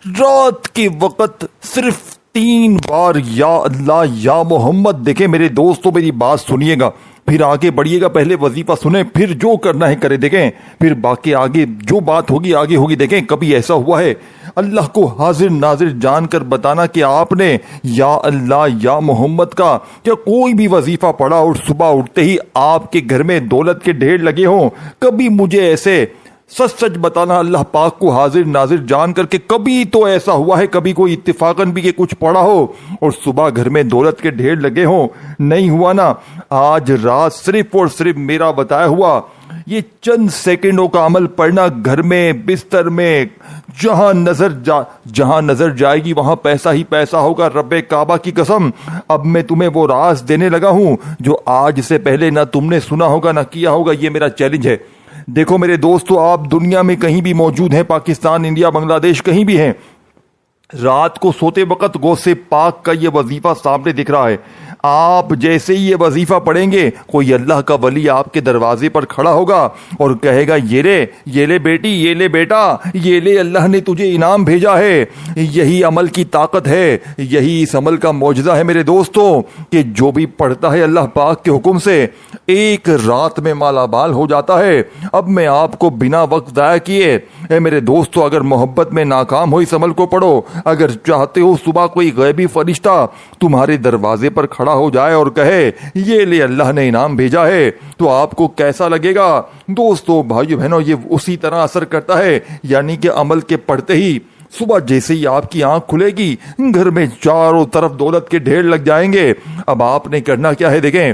رات کے وقت صرف 3 بار یا اللہ یا محمد. دیکھیں میرے دوستو میری بات سنیے گا, پھر آگے بڑھیے گا. پہلے وظیفہ سنیں, پھر جو کرنا ہے کرے. دیکھیں پھر باقی آگے جو بات ہوگی آگے ہوگی. دیکھیں کبھی ایسا ہوا ہے اللہ کو حاضر ناظر جان کر بتانا کہ آپ نے یا اللہ یا محمد کا یا کوئی بھی وظیفہ پڑھا اور صبح اٹھتے ہی آپ کے گھر میں دولت کے ڈھیر لگے ہوں؟ کبھی مجھے ایسے سچ سچ بتانا اللہ پاک کو حاضر ناظر جان کر کے کبھی تو ایسا ہوا ہے, کبھی کوئی اتفاقاً بھی کہ کچھ پڑا ہو اور صبح گھر میں دولت کے ڈھیر لگے ہوں؟ نہیں ہوا نا. آج رات صرف اور صرف میرا بتایا ہوا یہ چند سیکنڈوں کا عمل پڑھنا, گھر میں بستر میں جہاں نظر جائے گی وہاں پیسہ ہی پیسہ ہوگا. رب کعبہ کی قسم اب میں تمہیں وہ راز دینے لگا ہوں جو آج سے پہلے نہ تم نے سنا ہوگا نہ کیا ہوگا. یہ میرا چیلنج ہے. دیکھو میرے دوستو, آپ دنیا میں کہیں بھی موجود ہیں, پاکستان, انڈیا, بنگلہ دیش, کہیں بھی ہیں, رات کو سوتے وقت غوث پاک کا یہ وظیفہ سامنے دکھ رہا ہے. آپ جیسے ہی یہ وظیفہ پڑھیں گے کوئی اللہ کا ولی آپ کے دروازے پر کھڑا ہوگا اور کہے گا یہ لے بیٹی, یہ لے بیٹا, یہ لے اللہ نے تجھے انعام بھیجا ہے. یہی عمل کی طاقت ہے, یہی اس عمل کا معجزہ ہے میرے دوستو کہ جو بھی پڑھتا ہے اللہ پاک کے حکم سے ایک رات میں مالا مال ہو جاتا ہے. اب میں آپ کو بنا وقت ضائع کیے اے میرے دوستو, اگر محبت میں ناکام ہو اس عمل کو پڑھو. اگر چاہتے ہو صبح کوئی غیبی فرشتہ تمہارے دروازے پر کھڑا ہو جائے اور کہے یہ لے اللہ نے انعام بھیجا ہے, تو آپ کو کیسا لگے گا؟ دوستو بھائیو بہنوں, یہ اسی طرح اثر کرتا ہے یعنی کہ عمل کے پڑھتے ہی صبح جیسے ہی آپ کی آنکھ کھلے گی گھر میں چاروں طرف دولت کے ڈھیر لگ جائیں گے. اب آپ نے کرنا کیا ہے؟ دیکھیں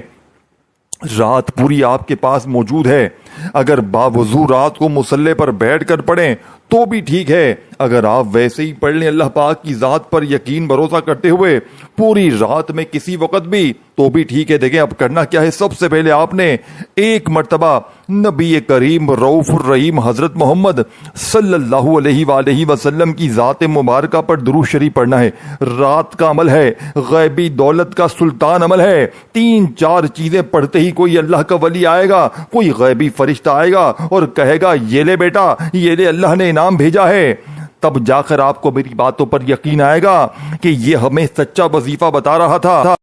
رات پوری آپ کے پاس موجود ہے. اگر باوضو رات کو مصلے پر بیٹھ کر پڑھیں تو بھی ٹھیک ہے, اگر آپ ویسے ہی پڑھ لیں اللہ پاک کی ذات پر یقین بھروسہ کرتے ہوئے پوری رات میں کسی وقت بھی تو بھی ٹھیک ہے. دیکھیں اب کرنا کیا ہے, سب سے پہلے آپ نے ایک مرتبہ نبی کریم رؤوف الرحیم حضرت محمد صلی اللہ علیہ وآلہ وسلم کی ذات مبارکہ پر درود شریف پڑھنا ہے. رات کا عمل ہے, غیبی دولت کا سلطان عمل ہے. 3-4 چیزیں پڑھتے ہی کوئی اللہ کا ولی آئے گا, کوئی غیبی فرشتہ آئے گا اور کہے گا یہ لے بیٹا, یہ لے اللہ نے انعام بھیجا ہے. تب جا کر آپ کو میری باتوں پر یقین آئے گا کہ یہ ہمیں سچا وظیفہ بتا رہا تھا.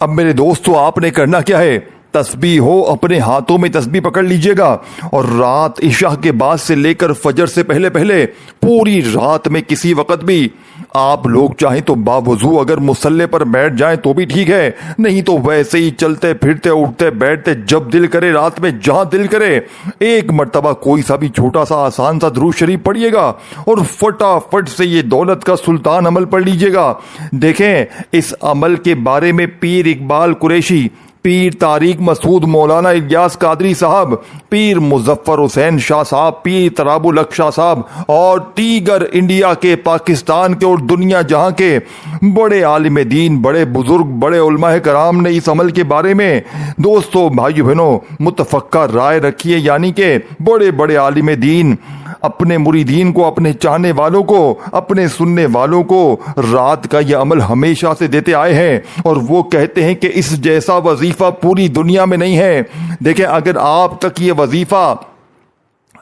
اب میرے دوستو آپ نے کرنا کیا ہے, تسبیح ہو اپنے ہاتھوں میں تسبیح پکڑ لیجئے گا اور رات عشاء کے بعد سے لے کر فجر سے پہلے پہلے پوری رات میں کسی وقت بھی آپ لوگ چاہیں تو باوضو اگر مصلے پر بیٹھ جائیں تو بھی ٹھیک ہے, نہیں تو ویسے ہی چلتے پھرتے اٹھتے بیٹھتے جب دل کرے رات میں جہاں دل کرے ایک مرتبہ کوئی سا بھی چھوٹا سا آسان سا درود شریف پڑھیے گا اور فٹافٹ سے یہ دولت کا سلطان عمل پڑھ لیجئے گا. دیکھیں اس عمل کے بارے میں پیر اقبال قریشی, پیر طارق مسعود مولانا الیاس قادری صاحب, پیر مظفر حسین شاہ صاحب, پیر تراب الحق شاہ صاحب اور دیگر انڈیا کے, پاکستان کے اور دنیا جہاں کے بڑے عالم دین, بڑے بزرگ, بڑے علماء کرام نے اس عمل کے بارے میں دوستو بھائیو بہنوں متفقہ رائے رکھی ہے. یعنی کہ بڑے بڑے عالم دین اپنے مریدین کو, اپنے چاہنے والوں کو, اپنے سننے والوں کو رات کا یہ عمل ہمیشہ سے دیتے آئے ہیں اور وہ کہتے ہیں کہ اس جیسا وظیفہ پوری دنیا میں نہیں ہے. دیکھیں اگر آپ تک یہ وظیفہ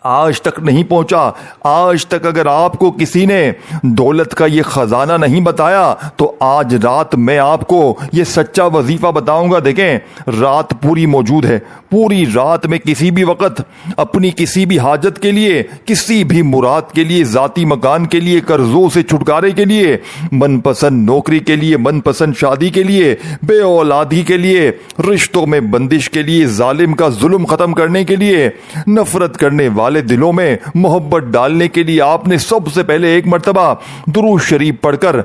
آج تک نہیں پہنچا, آج تک اگر آپ کو کسی نے دولت کا یہ خزانہ نہیں بتایا تو آج رات میں آپ کو یہ سچا وظیفہ بتاؤں گا. دیکھیں رات پوری موجود ہے, پوری رات میں کسی بھی وقت اپنی کسی بھی حاجت کے لیے, کسی بھی مراد کے لیے, ذاتی مکان کے لیے, قرضوں سے چھٹکارے کے لیے, من پسند نوکری کے لیے, من پسند شادی کے لیے, بے اولادی کے لیے, رشتوں میں بندش کے لیے, ظالم کا ظلم ختم کرنے کے لیے, نفرت کرنے والے دلوں میں محبت ڈالنے کے لیے آپ نے سب سے پہلے ایک مرتبہ درود شریف پڑھ کر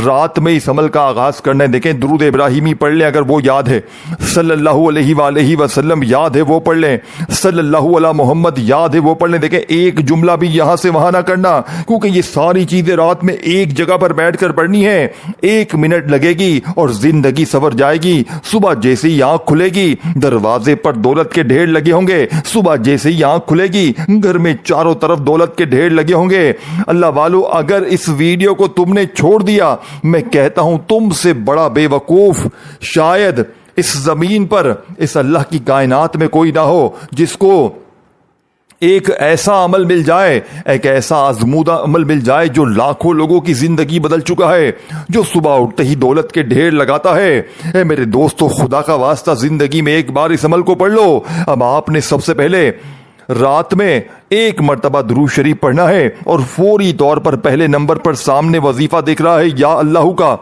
رات میں اس عمل کا آغاز کرنا ہے. دیکھیں درود ابراہیمی پڑھ لیں اگر وہ یاد ہے, صلی اللہ علیہ وآلہ وسلم یاد ہے وہ پڑھ لیں, صلی اللہ علی محمد یاد ہے وہ پڑھ لیں. دیکھیں ایک جملہ بھی یہاں سے وہاں نہ کرنا کیونکہ یہ ساری چیزیں رات میں ایک جگہ پر بیٹھ کر پڑھنی ہے. 1 منٹ لگے گی اور زندگی سنور جائے گی. صبح جیسے ہی آنکھ کھلے گی دروازے پر دولت کے ڈھیر لگے ہوں گے, صبح جیسے ہی آنکھ کھلے گی گھر میں چاروں طرف دولت کے ڈھیر لگے ہوں گے. اللہ والو اگر اس ویڈیو کو تم نے چھوڑ دیا, میں کہتا ہوں تم سے بڑا بے وقوف شاید اس زمین پر, اس اللہ کی کائنات میں کوئی نہ ہو جس کو ایک ایسا عمل مل جائے، ایک ایسا آزمودہ عمل مل جائے جو لاکھوں لوگوں کی زندگی بدل چکا ہے، جو صبح اٹھتے ہی دولت کے ڈھیر لگاتا ہے۔ اے میرے دوستو، خدا کا واسطہ زندگی میں ایک بار اس عمل کو پڑھ لو۔ اب آپ نے سب سے پہلے رات میں ایک مرتبہ درود شریف پڑھنا ہے اور فوری طور پر پہلے نمبر پر سامنے وظیفہ دیکھ رہا ہے یا اللہ کا۔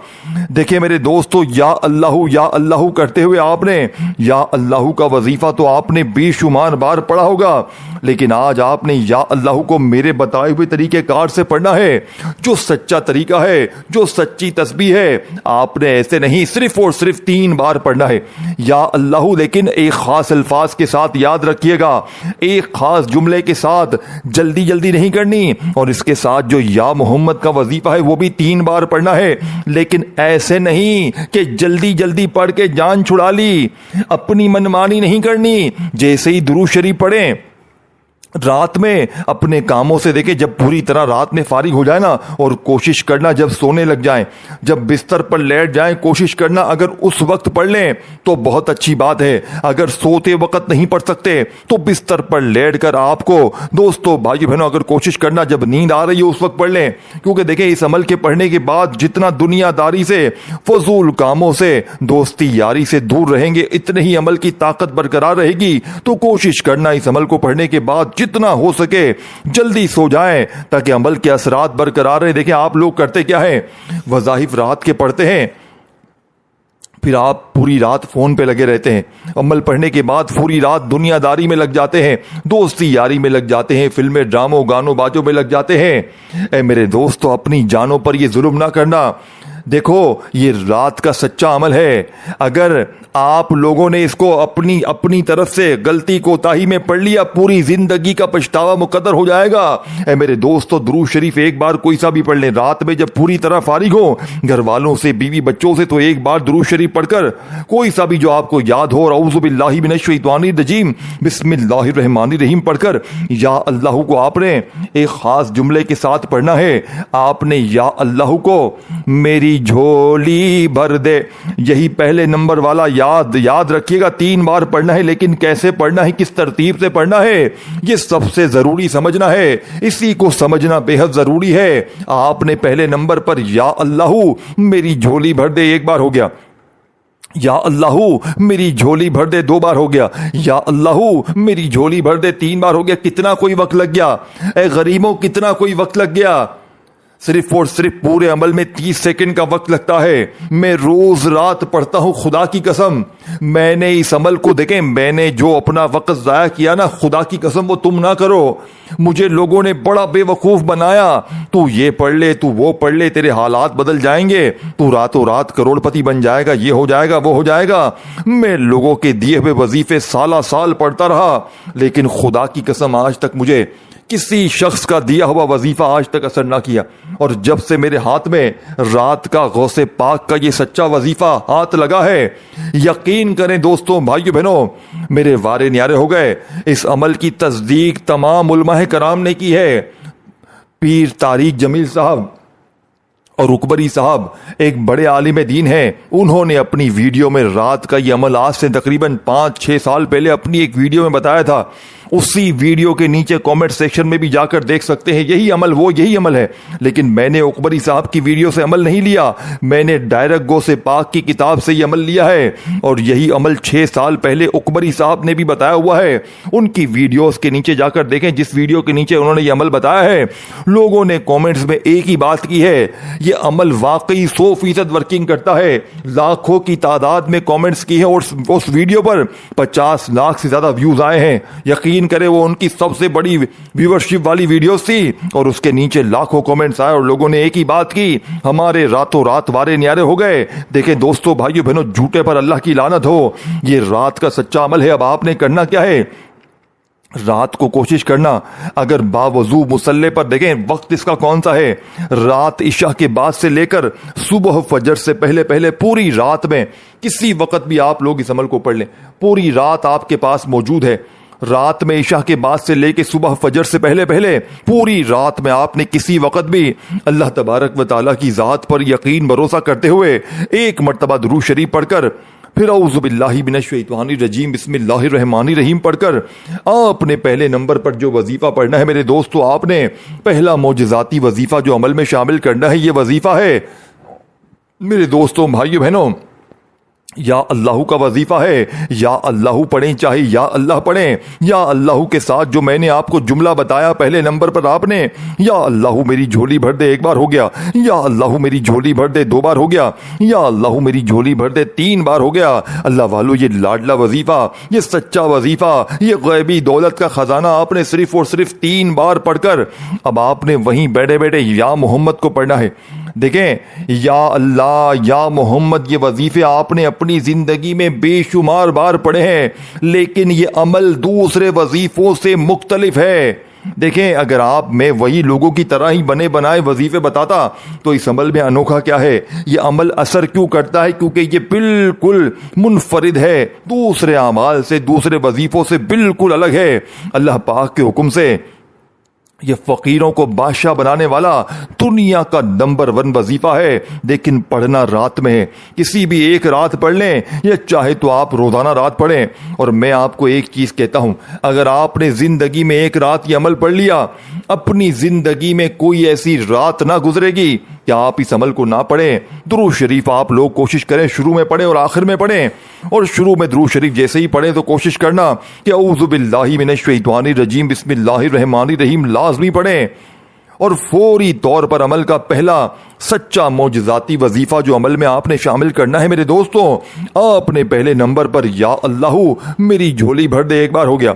دیکھیں میرے دوستو، یا اللہ کرتے ہوئے آپ نے یا اللہ کا وظیفہ تو آپ نے بے شمار بار پڑھا ہوگا، لیکن آج آپ نے یا اللہ کو میرے بتائے ہوئے طریقے کار سے پڑھنا ہے، جو سچا طریقہ ہے، جو سچی تسبیح ہے۔ آپ نے ایسے نہیں صرف اور صرف 3 بار پڑھنا ہے یا اللہ، لیکن ایک خاص الفاظ کے ساتھ، یاد رکھیے گا، ایک خاص جملے کے ساتھ، جلدی نہیں کرنی۔ اور اس کے ساتھ جو یا محمد کا وظیفہ ہے وہ بھی 3 بار پڑھنا ہے، لیکن ایسے نہیں کہ جلدی پڑھ کے جان چھڑا لی، اپنی منمانی نہیں کرنی۔ جیسے ہی درود شریف پڑھیں رات میں اپنے کاموں سے، دیکھیں جب پوری طرح رات میں فارغ ہو جائے نا، اور کوشش کرنا جب سونے لگ جائیں، جب بستر پر لیٹ جائیں، کوشش کرنا اگر اس وقت پڑھ لیں تو بہت اچھی بات ہے۔ اگر سوتے وقت نہیں پڑھ سکتے تو بستر پر لیٹ کر آپ کو، دوستو بھائی بہنوں، اگر کوشش کرنا جب نیند آ رہی ہے اس وقت پڑھ لیں، کیونکہ دیکھیں اس عمل کے پڑھنے کے بعد جتنا دنیا داری سے، فضول کاموں سے، دوستی یاری سے دور رہیں گے، اتنے ہی عمل کی طاقت برقرار رہے گی۔ تو کوشش کرنا اس عمل کو پڑھنے کے بعد جتنا ہو سکے جلدی سو جائیں تاکہ عمل کے اثرات برقرار رہیں۔ دیکھیں آپ لوگ کرتے کیا ہے، وظائف رات کے پڑھتے ہیں، پھر آپ پوری رات فون پہ لگے رہتے ہیں، عمل پڑھنے کے بعد پوری رات دنیا داری میں لگ جاتے ہیں، دوستی یاری میں لگ جاتے ہیں، فلمیں، ڈراموں، گانوں بازوں میں لگ جاتے ہیں۔ اے میرے دوستو، اپنی جانوں پر یہ ظلم نہ کرنا۔ دیکھو یہ رات کا سچا عمل ہے، اگر آپ لوگوں نے اس کو اپنی طرف سے غلطی کوتاہی میں پڑھ لیا، پوری زندگی کا پچھتاوا مقدر ہو جائے گا۔ اے میرے دوستو، درود شریف ایک بار کوئی سا بھی پڑھ لیں، رات میں جب پوری طرح فارغ ہو گھر والوں سے، بیوی بچوں سے، تو ایک بار درود شریف پڑھ کر کوئی سا بھی جو آپ کو یاد ہو، اعوذ باللہ من الشیطان الرجیم بسم اللہ الرحمن الرحیم پڑھ کر یا اللہ کو آپ نے ایک خاص جملے کے ساتھ پڑھنا ہے۔ آپ نے یا اللہ کو میری جھولی بھر دے، یہی پہلے نمبر والا یاد رکھیے گا، 3 بار پڑھنا ہے، لیکن کیسے پڑھنا ہے، کس ترتیب سے پڑھنا ہے، یہ سب سے ضروری سمجھنا ہے، اسی کو سمجھنا بے حد ضروری ہے۔ آپ نے پہلے نمبر پر یا اللہ میری جھولی بھر دے، 1 بار ہو گیا، یا اللہ میری جھولی بھر دے 2 بار ہو گیا، یا اللہ میری جھولی بھر دے 3 بار ہو گیا۔ کتنا کوئی وقت لگ گیا اے غریبوں، کتنا کوئی وقت لگ گیا؟ صرف اور صرف پورے عمل میں 30 سیکنڈ کا وقت لگتا ہے۔ میں روز رات پڑھتا ہوں، خدا کی قسم میں نے اس عمل کو، دیکھیں میں نے جو اپنا وقت ضائع کیا نا، خدا کی قسم وہ تم نہ کرو۔ مجھے لوگوں نے بڑا بے وقوف بنایا، تو یہ پڑھ لے، تو وہ پڑھ لے، تیرے حالات بدل جائیں گے، تو راتوں رات کروڑ پتی بن جائے گا، یہ ہو جائے گا، وہ ہو جائے گا۔ میں لوگوں کے دیے ہوئے وظیفے سال پڑھتا رہا، لیکن خدا کی قسم آج تک مجھے کسی شخص کا دیا ہوا وظیفہ آج تک اثر نہ کیا۔ اور جب سے میرے ہاتھ میں رات کا غوث پاک کا یہ سچا وظیفہ ہاتھ لگا ہے، یقین کریں دوستوں، بھائیو بہنوں، میرے وارے نیارے ہو گئے۔ اس عمل کی تصدیق تمام علماء کرام نے کی ہے۔ پیر طارق جمیل صاحب اور اکبری صاحب ایک بڑے عالم دین ہیں، انہوں نے اپنی ویڈیو میں رات کا یہ عمل آج سے تقریباً 5-6 سال پہلے اپنی ایک ویڈیو میں بتایا تھا۔ اسی ویڈیو کے نیچے کامنٹ سیکشن میں بھی جا کر دیکھ سکتے ہیں، یہی عمل ہے۔ لیکن میں نے اکبری صاحب کی ویڈیو سے عمل نہیں لیا، میں نے ڈائریکٹ غوث پاک کی کتاب سے یہ عمل لیا ہے، اور یہی عمل 6 سال پہلے اکبری صاحب نے بھی بتایا ہوا ہے۔ ان کی ویڈیوز کے نیچے جا کر دیکھیں، جس ویڈیو کے نیچے انہوں نے یہ عمل بتایا ہے، لوگوں نے کامنٹس میں ایک ہی بات کی ہے، یہ عمل واقعی 100% ورکنگ کرتا ہے۔ لاکھوں کی تعداد میں کامنٹس کی ہے، اور اس ویڈیو پر 50 لاکھ سے زیادہ ویوز آئے ہیں۔ یقین کرے وہ ان کی سب سے بڑی ویورشپ والی ویڈیوز تھی، اور اس کے نیچے لاکھوں کامنٹس آئے، اور لوگوں نے ایک ہی بات کی، ہمارے راتوں رات وارے نیارے ہو گئے۔ دیکھیں دوستو، بھائیو بہنوں، جھوٹے پر اللہ کی لعنت ہو، یہ رات کا سچا عمل ہے۔ اب آپ نے کرنا کیا ہے، رات کو کوشش کرنا، اگر باوضو مصلے پر، دیکھیں وقت اس کا کون سا ہے، رات عشاء کے بعد سے لے کر صبح فجر سے پہلے پوری رات میں کسی وقت بھی آپ لوگ اس عمل کو پڑھ لیں، پوری رات آپ کے پاس موجود ہے۔ رات میں عشاء کے بعد سے لے کے صبح فجر سے پہلے پوری رات میں آپ نے کسی وقت بھی اللہ تبارک و تعالیٰ کی ذات پر یقین بھروسہ کرتے ہوئے 1 مرتبہ درود شریف پڑھ کر پھر اعوذ باللہ من الشیطان الرجیم بسم اللہ الرحمن الرحیم پڑھ کر آپ نے پہلے نمبر پر جو وظیفہ پڑھنا ہے میرے دوستو، آپ نے پہلا معجزاتی وظیفہ جو عمل میں شامل کرنا ہے، یہ وظیفہ ہے میرے دوستوں بھائیو بہنوں، یا اللہ کا وظیفہ ہے۔ یا اللہ پڑھیں، چاہے یا اللہ پڑھیں، یا اللہ کے ساتھ جو میں نے آپ کو جملہ بتایا پہلے نمبر پر، آپ نے یا اللہ میری جھولی بھر دے ایک بار ہو گیا، یا اللہ میری جھولی بھر دے دو بار ہو گیا، یا اللہ میری جھولی بھر دے تین بار ہو گیا۔ اللہ والو، یہ لاڈلا وظیفہ، یہ سچا وظیفہ، یہ غیبی دولت کا خزانہ آپ نے صرف اور صرف 3 بار پڑھ کر اب آپ نے وہیں بیٹھے بیٹھے یا محمد کو پڑھنا ہے۔ دیکھیں، یا اللہ یا محمد، یہ وظیفے آپ نے اپنی زندگی میں بے شمار بار پڑھے ہیں، لیکن یہ عمل دوسرے وظیفوں سے مختلف ہے۔ دیکھیں، اگر آپ میں وہی لوگوں کی طرح ہی بنے بنائے وظیفے بتاتا تو اس عمل میں انوکھا کیا ہے؟ یہ عمل اثر کیوں کرتا ہے؟ کیونکہ یہ بالکل منفرد ہے، دوسرے اعمال سے، دوسرے وظیفوں سے بالکل الگ ہے۔ اللہ پاک کے حکم سے یہ فقیروں کو بادشاہ بنانے والا دنیا کا نمبر 1 وظیفہ ہے، لیکن پڑھنا رات میں ہے۔ کسی بھی ایک رات پڑھ لیں، یا چاہے تو آپ روزانہ رات پڑھیں۔ اور میں آپ کو ایک چیز کہتا ہوں، اگر آپ نے زندگی میں ایک رات یہ عمل پڑھ لیا، اپنی زندگی میں کوئی ایسی رات نہ گزرے گی کہ آپ اس عمل کو نہ پڑھیں۔ درود شریف آپ لوگ کوشش کریں شروع میں پڑھیں اور آخر میں پڑھیں، اور شروع میں درود شریف جیسے ہی پڑھیں تو کوشش کرنا کہ اعوذ باللہ من الشیطان الرجیم بسم اللہ الرحمن الرحیم لازمی پڑھیں، اور فوری طور پر عمل کا پہلا سچا معجزاتی وظیفہ جو عمل میں آپ نے شامل کرنا ہے میرے دوستوں، آپ نے پہلے نمبر پر یا اللہ میری جھولی بھر دے ایک بار ہو گیا،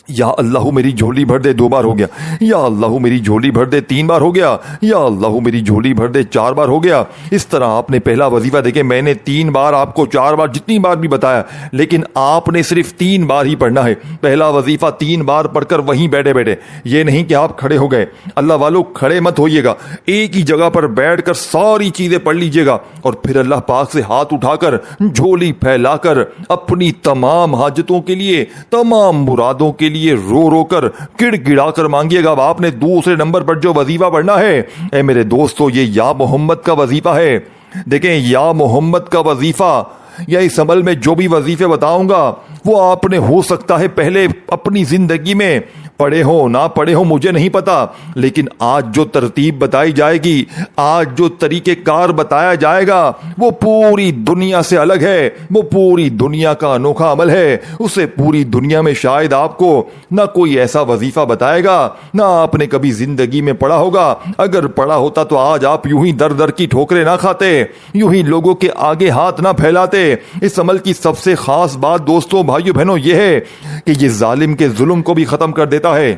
یا اللہ میری جھولی بھر دے 2 بار ہو گیا، یا اللہ میری جھولی بھر دے 3 بار ہو گیا، یا اللہ میری جھولی بھر دے 4 بار ہو گیا۔ اس طرح آپ نے پہلا وظیفہ، دیکھیں میں نے 3 بار آپ کو 4 بار جتنی بار بھی بتایا، لیکن آپ نے صرف 3 بار ہی پڑھنا ہے۔ پہلا وظیفہ 3 بار پڑھ کر وہیں بیٹھے بیٹھے، یہ نہیں کہ آپ کھڑے ہو گئے۔ اللہ والو، کھڑے مت ہوئیے گا، ایک ہی جگہ پر بیٹھ کر ساری چیزیں پڑھ لیجئے گا، اور پھر اللہ پاک سے ہاتھ اٹھا کر جھولی پھیلا کر اپنی تمام حاجتوں کے لیے، تمام مرادوں کے لیے رو رو کر گڑ گڑا کر مانگیے گا۔ اب آپ نے دوسرے نمبر پر جو وظیفہ پڑھنا ہے، اے میرے دوستو، یہ یا محمد کا وظیفہ ہے۔ دیکھیں، یا محمد کا وظیفہ، یا اس عمل میں جو بھی وظیفے بتاؤں گا وہ آپ نے ہو سکتا ہے پہلے اپنی زندگی میں پڑھے ہو نہ پڑھے ہو، مجھے نہیں پتا، لیکن آج جو ترتیب بتائی جائے گی، آج جو طریقہ کار بتایا جائے گا، وہ پوری دنیا سے الگ ہے، وہ پوری دنیا کا انوکھا عمل ہے۔ اسے پوری دنیا میں شاید آپ کو نہ کوئی ایسا وظیفہ بتائے گا، نہ آپ نے کبھی زندگی میں پڑھا ہوگا۔ اگر پڑھا ہوتا تو آج آپ یوں ہی در در کی ٹھوکریں نہ کھاتے، یوں ہی لوگوں کے آگے ہاتھ نہ پھیلاتے۔ اس عمل کی سب سے خاص بات دوستوں بھائیو بہنوں یہ ہے کہ یہ ظالم کے ظلم کو بھی ختم کر دیتا ہے۔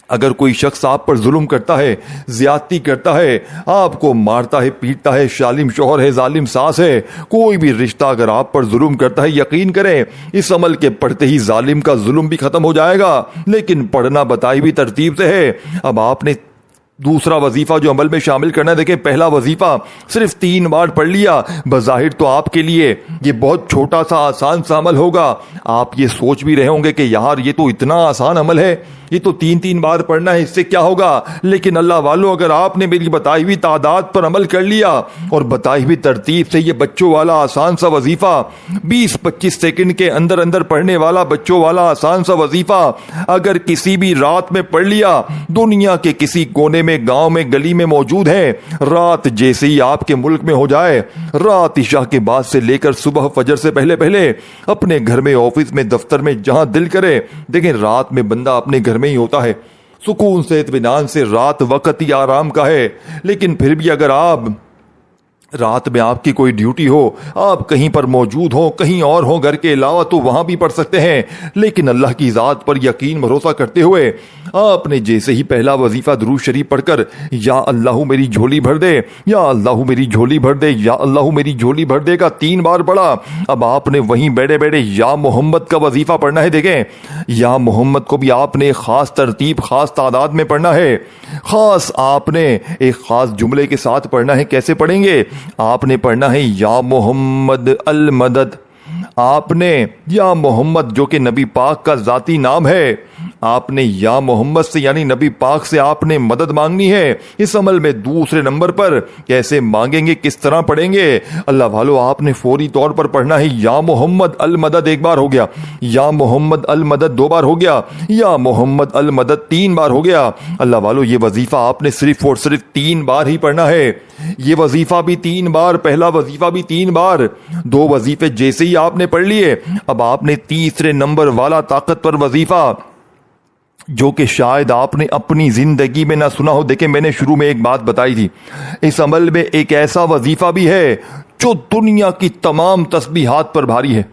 اگر کوئی شخص آپ پر ظلم کرتا ہے، زیادتی کرتا ہے، آپ کو مارتا ہے، پیٹتا ہے، ظالم شوہر ہے، ظالم ساس ہے، کوئی بھی رشتہ اگر آپ پر ظلم کرتا ہے، یقین کریں اس عمل کے پڑھتے ہی ظالم کا ظلم بھی ختم ہو جائے گا، لیکن پڑھنا بتائی بھی ترتیب سے ہے۔ اب آپ نے دوسرا وظیفہ جو عمل میں شامل کرنا ہے، دیکھیں پہلا وظیفہ صرف 3 بار پڑھ لیا، بظاہر تو آپ کے لیے یہ بہت چھوٹا سا آسان سا عمل ہوگا۔ آپ یہ سوچ بھی رہے ہوں گے کہ یار یہ تو اتنا آسان عمل ہے، یہ تو 3 بار پڑھنا ہے، اس سے کیا ہوگا؟ لیکن اللہ والو، اگر آپ نے میری بتائی ہوئی تعداد پر عمل کر لیا اور بتائی ہوئی ترتیب سے یہ بچوں والا آسان سا وظیفہ، 20-25 سیکنڈ کے اندر اندر پڑھنے والا بچوں والا آسان سا وظیفہ اگر کسی بھی رات میں پڑھ لیا، دنیا کے کسی کونے میں، گاؤں میں، گلی میں موجود ہے، رات جیسے ہی آپ کے ملک میں ہو جائے، رات عشاء کے بعد سے لے کر صبح فجر سے پہلے پہلے اپنے گھر میں، آفس میں، دفتر میں، جہاں دل کرے، دیکھیں رات میں بندہ اپنے گھر میں ہی ہوتا ہے، سکون سے، اطمینان سے، رات وقت ہی آرام کا ہے، لیکن پھر بھی اگر آپ رات میں آپ کی کوئی ڈیوٹی ہو، آپ کہیں پر موجود ہو، کہیں اور ہو گھر کے علاوہ، تو وہاں بھی پڑھ سکتے ہیں، لیکن اللہ کی ذات پر یقین بھروسہ کرتے ہوئے آپ نے جیسے ہی پہلا وظیفہ درود شریف پڑھ کر یا اللہ میری جھولی بھر دے، یا اللہ میری جھولی بھر دے، یا اللہ میری جھولی بھر دے کا 3 بار پڑھا، اب آپ نے وہیں بیٹھے بیٹھے یا محمد کا وظیفہ پڑھنا ہے۔ دیکھیں یا محمد کو بھی آپ نے خاص ترتیب، خاص تعداد میں پڑھنا ہے، خاص آپ نے ایک خاص جملے کے ساتھ پڑھنا ہے۔ کیسے پڑھیں گے؟ آپ نے پڑھنا ہے یا محمد المدد، آپ نے یا محمد جو کہ نبی پاک کا ذاتی نام ہے، آپ نے یا محمد سے یعنی نبی پاک سے آپ نے مدد مانگنی ہے۔ اس عمل میں دوسرے نمبر پر کیسے مانگیں گے، کس طرح پڑھیں گے؟ اللہ والو آپ نے فوری طور پر پڑھنا ہے یا محمد المدد ایک بار ہو گیا، یا محمد المدد دو بار ہو گیا، یا محمد المدد تین بار ہو گیا۔ اللہ والو یہ وظیفہ آپ نے صرف اور صرف 3 بار ہی پڑھنا ہے۔ یہ وظیفہ بھی 3 بار، پہلا وظیفہ بھی 3 بار، 2 وظیفے جیسے ہی آپ نے پڑھ لیے، اب آپ نے تیسرے نمبر والا طاقتور وظیفہ جو کہ شاید آپ نے اپنی زندگی میں نہ سنا ہو۔ دیکھیں میں نے شروع میں ایک بات بتائی تھی، اس عمل میں ایک ایسا وظیفہ بھی ہے جو دنیا کی تمام تسبیحات پر بھاری ہے۔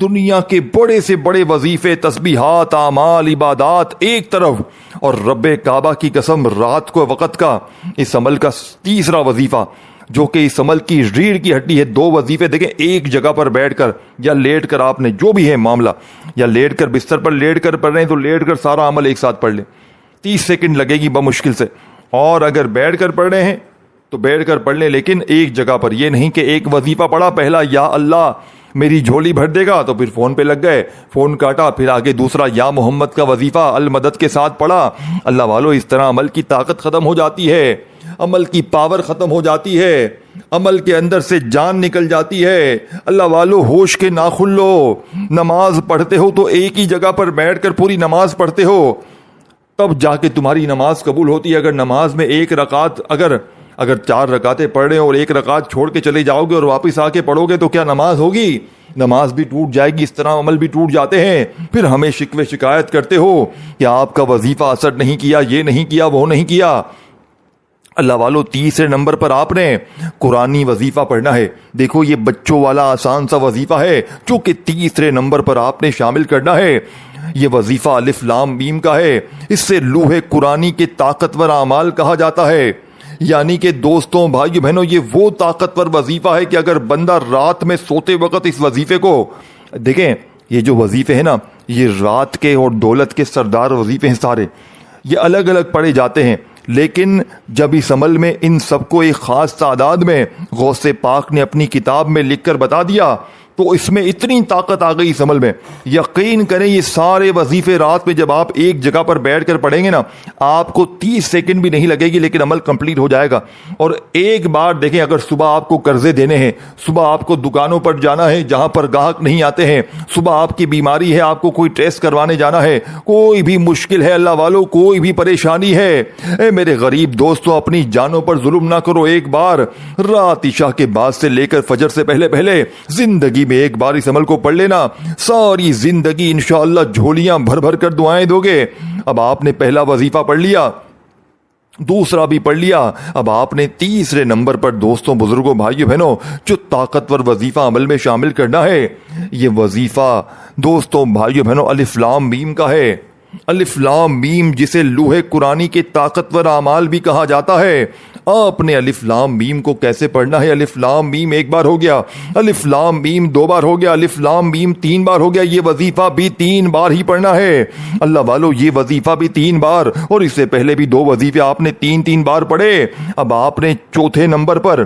دنیا کے بڑے سے بڑے وظیفے، تسبیحات، اعمال، عبادات ایک طرف، اور رب کعبہ کی قسم رات کو وقت کا اس عمل کا تیسرا وظیفہ جو کہ اس عمل کی ریڑھ کی ہڈی ہے۔ 2 وظیفے دیکھیں ایک جگہ پر بیٹھ کر یا لیٹ کر، آپ نے جو بھی ہے معاملہ، یا لیٹ کر بستر پر لیٹ کر پڑھ رہے ہیں تو لیٹ کر سارا عمل ایک ساتھ پڑھ لیں، 30 سیکنڈ لگے گی بمشکل سے، اور اگر بیٹھ کر پڑھ رہے ہیں تو بیٹھ کر پڑھ لیں، لیکن ایک جگہ پر۔ یہ نہیں کہ ایک وظیفہ پڑھا پہلا یا اللہ میری جھولی بھر دے گا تو پھر فون پہ لگ گئے، فون کاٹا، پھر آگے دوسرا یا محمد کا وظیفہ المدد کے ساتھ پڑھا۔ اللہ والو اس طرح عمل کی طاقت ختم ہو جاتی ہے، عمل کی پاور ختم ہو جاتی ہے، عمل کے اندر سے جان نکل جاتی ہے۔ اللہ والو ہوش کے ناخن لو، نماز پڑھتے ہو تو ایک ہی جگہ پر بیٹھ کر پوری نماز پڑھتے ہو، تب جا کے تمہاری نماز قبول ہوتی ہے۔ اگر نماز میں ایک رکعت اگر 4 رکعتیں پڑھ رہے اور ایک رکعت چھوڑ کے چلے جاؤ گے اور واپس آ کے پڑھو گے تو کیا نماز ہوگی؟ نماز بھی ٹوٹ جائے گی، اس طرح عمل بھی ٹوٹ جاتے ہیں۔ پھر ہمیں شکوے شکایت کرتے ہو کہ آپ کا وظیفہ اثر نہیں کیا، یہ نہیں کیا، وہ نہیں کیا۔ اللہ والو تیسرے نمبر پر آپ نے قرآنی وظیفہ پڑھنا ہے۔ دیکھو یہ بچوں والا آسان سا وظیفہ ہے جو کہ تیسرے نمبر پر آپ نے شامل کرنا ہے۔ یہ وظیفہ الف لام میم کا ہے، اس سے لوح قرآنی کے طاقتور اعمال کہا جاتا ہے۔ یعنی کہ دوستوں، بھائیو بہنوں، یہ وہ طاقتور وظیفہ ہے کہ اگر بندہ رات میں سوتے وقت اس وظیفے کو دیکھیں، یہ جو وظیفے ہیں نا، یہ رات کے اور دولت کے سردار وظیفے ہیں سارے، یہ الگ الگ پڑھے جاتے ہیں، لیکن جب اس عمل میں ان سب کو ایک خاص تعداد میں غوث پاک نے اپنی کتاب میں لکھ کر بتا دیا تو اس میں اتنی طاقت آ گئی اس عمل میں۔ یقین کریں یہ سارے وظیفے رات میں جب آپ ایک جگہ پر بیٹھ کر پڑھیں گے نا، آپ کو 30 سیکنڈ بھی نہیں لگے گی، لیکن عمل کمپلیٹ ہو جائے گا۔ اور ایک بار دیکھیں، اگر صبح آپ کو قرضے دینے ہیں، صبح آپ کو دکانوں پر جانا ہے جہاں پر گاہک نہیں آتے ہیں، صبح آپ کی بیماری ہے، آپ کو کوئی ٹیسٹ کروانے جانا ہے، کوئی بھی مشکل ہے اللہ والو، کوئی بھی پریشانی ہے، اے میرے غریب دوستوں، اپنی جانوں پر ظلم نہ کرو۔ ایک بار رات عشاء کے بعد سے لے کر فجر سے پہلے زندگی میں ایک بار اس عمل کو پڑھ لینا، ساری زندگی انشاءاللہ جھولیاں بھر بھر کر دعائیں دو گے۔ اب آپ نے پہلا وظیفہ پڑھ لیا، دوسرا بھی پڑھ لیا، اب آپ نے تیسرے نمبر پر دوستوں، بزرگوں، بھائیوں، بہنوں، جو طاقتور وظیفہ عمل میں شامل کرنا ہے، یہ وظیفہ دوستوں، بھائیوں، بہنوں، الف لام میم کا ہے۔ الف لام میم جسے لوح قرآنی کے طاقتور اعمال بھی کہا جاتا ہے۔ آپ نے الف لام میم کو کیسے پڑھنا ہے؟ الف لام میم ایک بار ہو گیا، الف لام میم 2 بار ہو گیا، الف لام میم 3 بار ہو گیا۔ یہ وظیفہ بھی 3 بار ہی پڑھنا ہے اللہ والو، یہ وظیفہ بھی 3 بار، اور اس سے پہلے بھی 2 وظیفے آپ نے 3 بار پڑھے۔ اب آپ نے چوتھے نمبر پر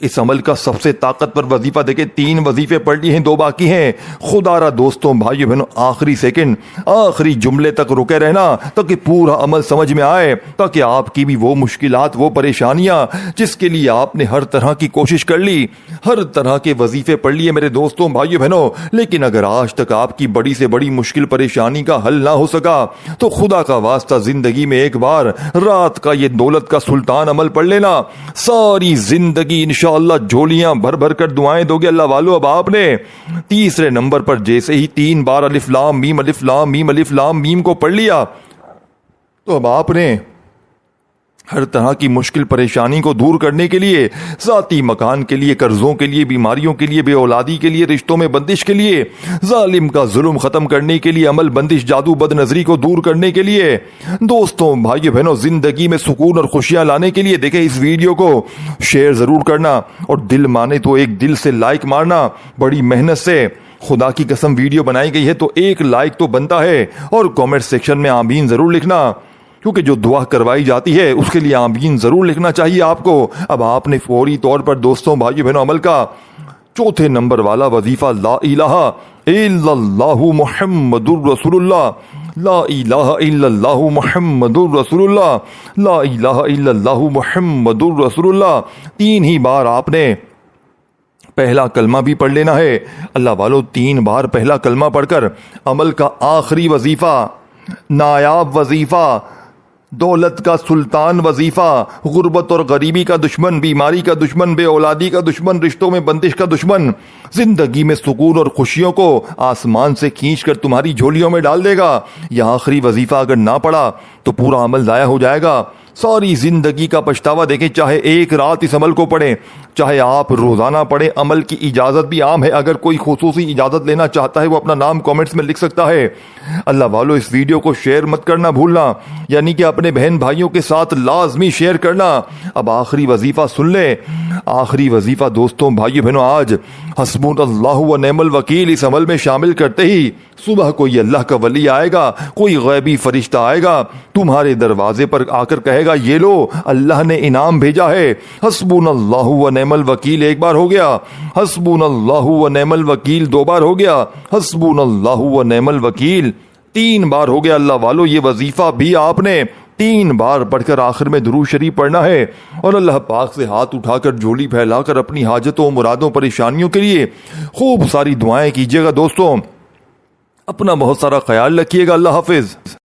اس عمل کا سب سے طاقتور وظیفہ دیکھیں، 3 وظیفے پڑھ لیے ہیں، 2 باقی ہیں۔ خدا را دوستوں، بھائیو بہنوں، آخری سیکنڈ، آخری جملے تک رکے رہنا تاکہ پورا عمل سمجھ میں آئے، تاکہ آپ کی بھی وہ مشکلات، وہ پریشانیاں جس کے لیے آپ نے ہر طرح کی کوشش کر لی، ہر طرح کے وظیفے پڑھ لیے میرے دوستوں، بھائیو بہنوں، لیکن اگر آج تک آپ کی بڑی سے بڑی مشکل پریشانی کا حل نہ ہو سکا تو خدا کا واسطہ زندگی میں ایک بار رات کا یہ دولت کا سلطان عمل پڑھ لینا، ساری زندگی انشاءاللہ جھولیاں بھر بھر کر دعائیں دو گے اللہ والو۔ اب آپ نے تیسرے نمبر پر جیسے ہی 3 بار الف لام میم الف لام میم الف لام میم کو پڑھ لیا تو اب آپ نے ہر طرح کی مشکل پریشانی کو دور کرنے کے لیے، ذاتی مکان کے لیے، قرضوں کے لیے، بیماریوں کے لیے، بے اولادی کے لیے، رشتوں میں بندش کے لیے، ظالم کا ظلم ختم کرنے کے لیے، عمل بندش، جادو، بد نظری کو دور کرنے کے لیے، دوستوں، بھائیو بہنوں، زندگی میں سکون اور خوشیاں لانے کے لیے، دیکھیں اس ویڈیو کو شیئر ضرور کرنا، اور دل مانے تو ایک دل سے لائک مارنا۔ بڑی محنت سے خدا کی قسم ویڈیو بنائی گئی ہے تو 1 لائک تو بنتا ہے، اور کامنٹ سیکشن میں آمین ضرور لکھنا، کیونکہ جو دعا کروائی جاتی ہے اس کے لیے آمین ضرور لکھنا چاہیے آپ کو۔ اب آپ نے فوری طور پر دوستوں، بھائیو بہنوں، عمل کا چوتھے نمبر والا وظیفہ لا الہ الا اللہ محمد الرسول اللہ، لا الہ الا اللہ محمد الرسول اللہ، لا الہ الا اللہ محمد الرسول اللہ، 3 ہی بار آپ نے پہلا کلمہ بھی پڑھ لینا ہے۔ اللہ والو 3 بار پہلا کلمہ پڑھ کر عمل کا آخری وظیفہ، نایاب وظیفہ، دولت کا سلطان وظیفہ، غربت اور غریبی کا دشمن، بیماری کا دشمن، بے اولادی کا دشمن، رشتوں میں بندش کا دشمن، زندگی میں سکون اور خوشیوں کو آسمان سے کھینچ کر تمہاری جھولیوں میں ڈال دے گا۔ یہ آخری وظیفہ اگر نہ پڑا تو پورا عمل ضائع ہو جائے گا، ساری زندگی کا پچھتاوا۔ دیکھیں، چاہے ایک رات اس عمل کو پڑھیں، چاہے آپ روزانہ پڑھیں، عمل کی اجازت بھی عام ہے۔ اگر کوئی خصوصی اجازت لینا چاہتا ہے وہ اپنا نام کامنٹس میں لکھ سکتا ہے۔ اللہ والو اس ویڈیو کو شیئر مت کرنا بھولنا، یعنی کہ اپنے بہن بھائیوں کے ساتھ لازمی شیئر کرنا۔ اب آخری وظیفہ سن لیں، آخری وظیفہ دوستوں، بھائیو بہنوں، آج حسبنا اللہ و نعم الوکیل اس عمل میں شامل کرتے ہی صبح کوئی اللہ کا ولی آئے گا، کوئی غیبی فرشتہ آئے گا، تمہارے دروازے پر آ کر کہے گا یہ لو اللہ نے انعام بھیجا ہے۔ حسبنا اللہ و نعم الوکیل 1 بار ہو گیا، حسبنا اللہ و نعم الوکیل 2 بار ہو گیا، حسبنا اللہ و نعم الوکیل 3 بار ہو گیا۔ اللہ والو یہ وظیفہ بھی آپ نے 3 بار پڑھ کر آخر میں درود شریف پڑھنا ہے، اور اللہ پاک سے ہاتھ اٹھا کر جھولی پھیلا کر اپنی حاجتوں، مرادوں، پریشانیوں کے لیے خوب ساری دعائیں کیجیے گا۔ دوستوں اپنا بہت سارا خیال رکھیے گا۔ اللہ حافظ۔